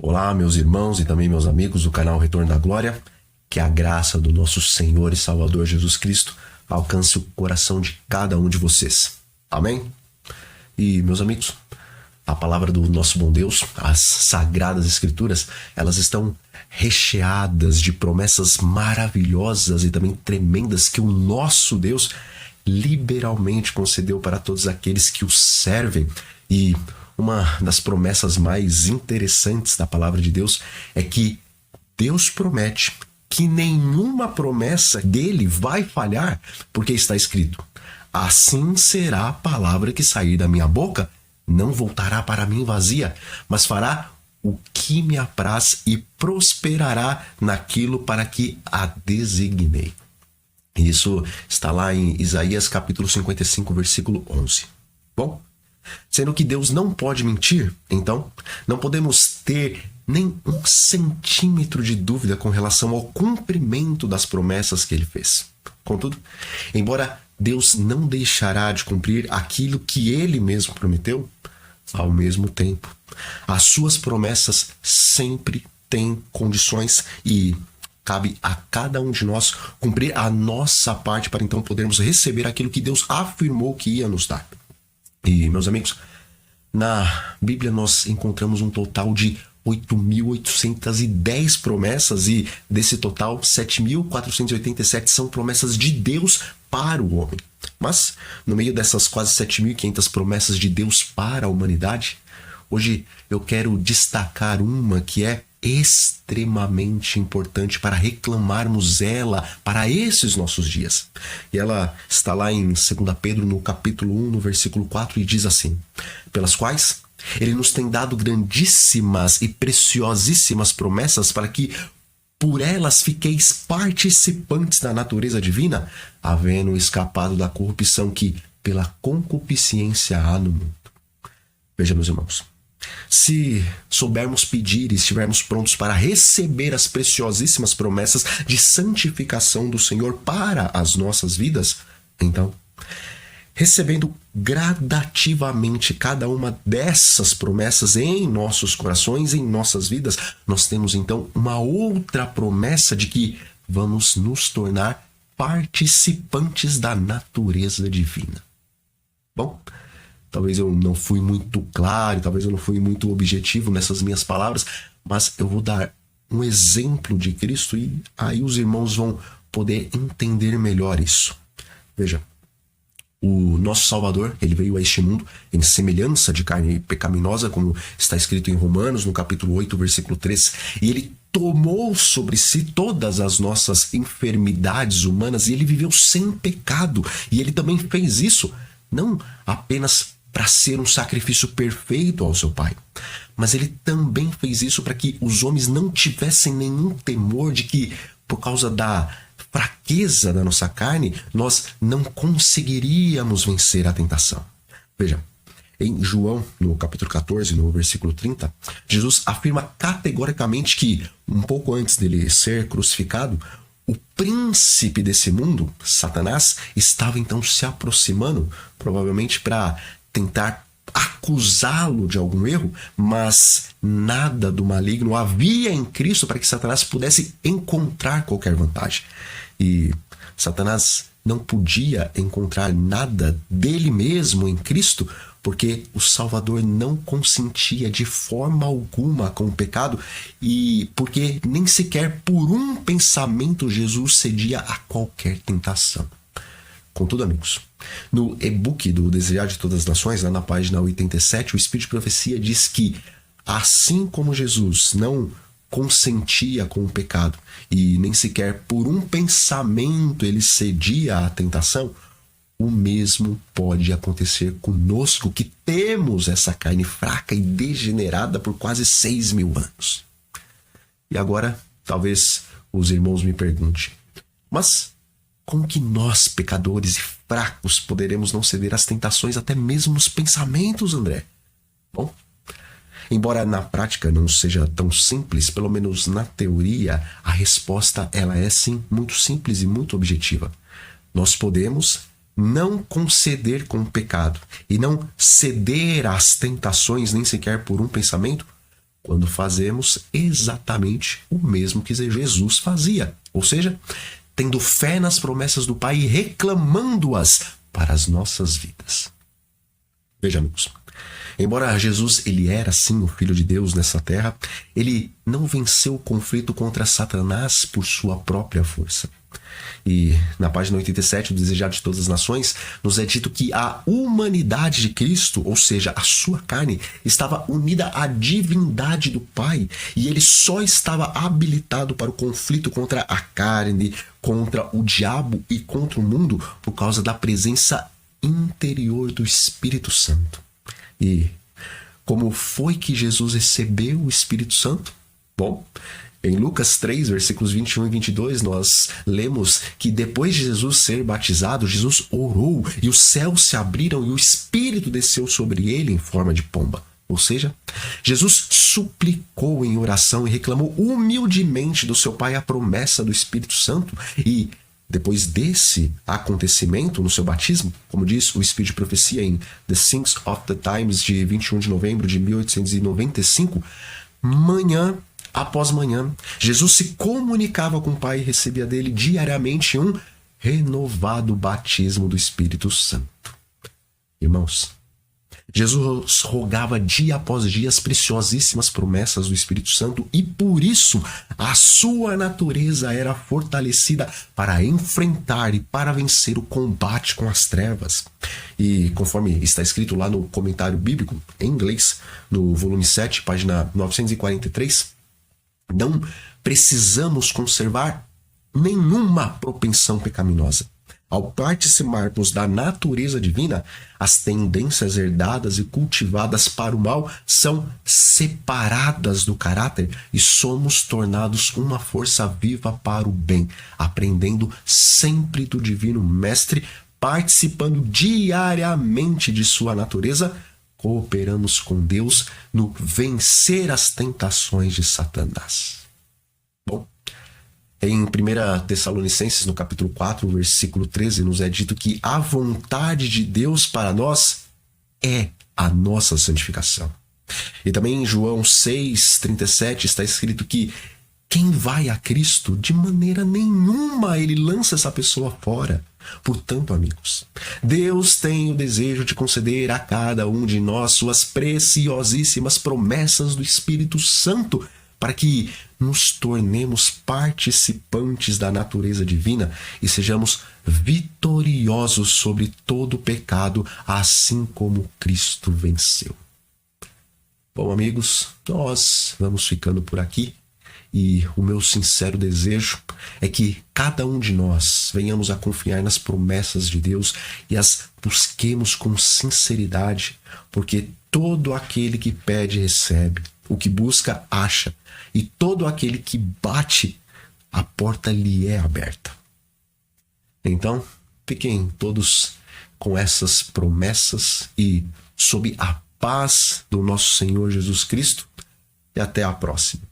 Olá, meus irmãos e também meus amigos do canal Retorno da Glória. Que a graça do nosso Senhor e Salvador Jesus Cristo alcance o coração de cada um de vocês. Amém? E, meus amigos, a palavra do nosso bom Deus, as Sagradas Escrituras, elas estão recheadas de promessas maravilhosas e também tremendas que o nosso Deus liberalmente concedeu para todos aqueles que o servem. E uma das promessas mais interessantes da palavra de Deus é que Deus promete que nenhuma promessa dele vai falhar, porque está escrito: assim será a palavra que sair da minha boca, não voltará para mim vazia, mas fará o que me apraz e prosperará naquilo para que a designei. Isso está lá em Isaías capítulo 55, versículo 11. Bom, sendo que Deus não pode mentir, então não podemos ter nem um centímetro de dúvida com relação ao cumprimento das promessas que ele fez. Contudo, embora Deus não deixará de cumprir aquilo que ele mesmo prometeu, ao mesmo tempo, as suas promessas sempre têm condições e cabe a cada um de nós cumprir a nossa parte para então podermos receber aquilo que Deus afirmou que ia nos dar. E, meus amigos, na Bíblia nós encontramos um total de 8.810 promessas e desse total 7.487 são promessas de Deus para o homem. Mas no meio dessas quase 7.500 promessas de Deus para a humanidade, hoje eu quero destacar uma que é extremamente importante para reclamarmos ela para esses nossos dias. E ela está lá em 2 Pedro, no capítulo 1, no versículo 4, e diz assim: pelas quais ele nos tem dado grandíssimas e preciosíssimas promessas para que por elas fiqueis participantes da natureza divina, havendo escapado da corrupção que pela concupiscência há no mundo. Veja, meus irmãos, se soubermos pedir e estivermos prontos para receber as preciosíssimas promessas de santificação do Senhor para as nossas vidas, então, recebendo gradativamente cada uma dessas promessas em nossos corações, em nossas vidas, nós temos então uma outra promessa de que vamos nos tornar participantes da natureza divina. Bom, talvez eu não fui muito claro, talvez eu não fui muito objetivo nessas minhas palavras, mas eu vou dar um exemplo de Cristo e aí os irmãos vão poder entender melhor isso. Veja, o nosso Salvador, ele veio a este mundo em semelhança de carne pecaminosa, como está escrito em Romanos, no capítulo 8, versículo 3, e ele tomou sobre si todas as nossas enfermidades humanas e ele viveu sem pecado. E ele também fez isso não apenas para ser um sacrifício perfeito ao seu Pai, mas ele também fez isso para que os homens não tivessem nenhum temor de que, por causa da fraqueza da nossa carne, nós não conseguiríamos vencer a tentação. Veja, em João, no capítulo 14, no versículo 30, Jesus afirma categoricamente que, um pouco antes dele ser crucificado, o príncipe desse mundo, Satanás, estava então se aproximando, provavelmente para tentar acusá-lo de algum erro, mas nada do maligno havia em Cristo para que Satanás pudesse encontrar qualquer vantagem. E Satanás não podia encontrar nada dele mesmo em Cristo, porque o Salvador não consentia de forma alguma com o pecado e porque nem sequer por um pensamento Jesus cedia a qualquer tentação. Contudo, amigos, no e-book do Desejar de Todas as Nações, lá na página 87, o Espírito de Profecia diz que, assim como Jesus não consentia com o pecado e nem sequer por um pensamento ele cedia à tentação, o mesmo pode acontecer conosco, que temos essa carne fraca e degenerada por quase 6.000 anos. E agora, talvez os irmãos me perguntem, mas como que nós, pecadores e fracos, poderemos não ceder às tentações, até mesmo nos pensamentos, André? Bom, embora na prática não seja tão simples, pelo menos na teoria, a resposta ela é sim muito simples e muito objetiva. Nós podemos não conceder com o pecado e não ceder às tentações nem sequer por um pensamento, quando fazemos exatamente o mesmo que Jesus fazia. Ou seja, tendo fé nas promessas do Pai e reclamando-as para as nossas vidas. Veja, amigos, embora Jesus ele era sim o Filho de Deus nessa terra, ele não venceu o conflito contra Satanás por sua própria força. E na página 87, o Desejado de Todas as Nações, nos é dito que a humanidade de Cristo, ou seja, a sua carne, estava unida à divindade do Pai, e ele só estava habilitado para o conflito contra a carne, contra o diabo e contra o mundo por causa da presença interior do Espírito Santo. E como foi que Jesus recebeu o Espírito Santo? Bom, em Lucas 3, versículos 21 e 22, nós lemos que depois de Jesus ser batizado, Jesus orou e os céus se abriram e o Espírito desceu sobre ele em forma de pomba. Ou seja, Jesus suplicou em oração e reclamou humildemente do seu Pai a promessa do Espírito Santo. E depois desse acontecimento no seu batismo, como diz o Espírito de Profecia em The Things of the Times, de 21 de novembro de 1895, manhã após manhã, Jesus se comunicava com o Pai e recebia dele diariamente um renovado batismo do Espírito Santo. Irmãos, Jesus rogava dia após dia as preciosíssimas promessas do Espírito Santo e por isso a sua natureza era fortalecida para enfrentar e para vencer o combate com as trevas. E conforme está escrito lá no comentário bíblico, em inglês, no volume 7, página 943, não precisamos conservar nenhuma propensão pecaminosa. Ao participarmos da natureza divina, as tendências herdadas e cultivadas para o mal são separadas do caráter e somos tornados uma força viva para o bem, aprendendo sempre do Divino Mestre, participando diariamente de sua natureza, cooperamos com Deus no vencer as tentações de Satanás. Bom, em 1 Tessalonicenses, no capítulo 4, versículo 13, nos é dito que a vontade de Deus para nós é a nossa santificação. E também em João 6,37 está escrito que quem vai a Cristo, de maneira nenhuma ele lança essa pessoa fora. Portanto, amigos, Deus tem o desejo de conceder a cada um de nós suas preciosíssimas promessas do Espírito Santo, para que nos tornemos participantes da natureza divina e sejamos vitoriosos sobre todo o pecado, assim como Cristo venceu. Bom, amigos, nós vamos ficando por aqui e o meu sincero desejo é que cada um de nós venhamos a confiar nas promessas de Deus e as busquemos com sinceridade, porque todo aquele que pede recebe, o que busca acha, e todo aquele que bate, a porta lhe é aberta. Então, fiquem todos com essas promessas e sob a paz do nosso Senhor Jesus Cristo, e até a próxima.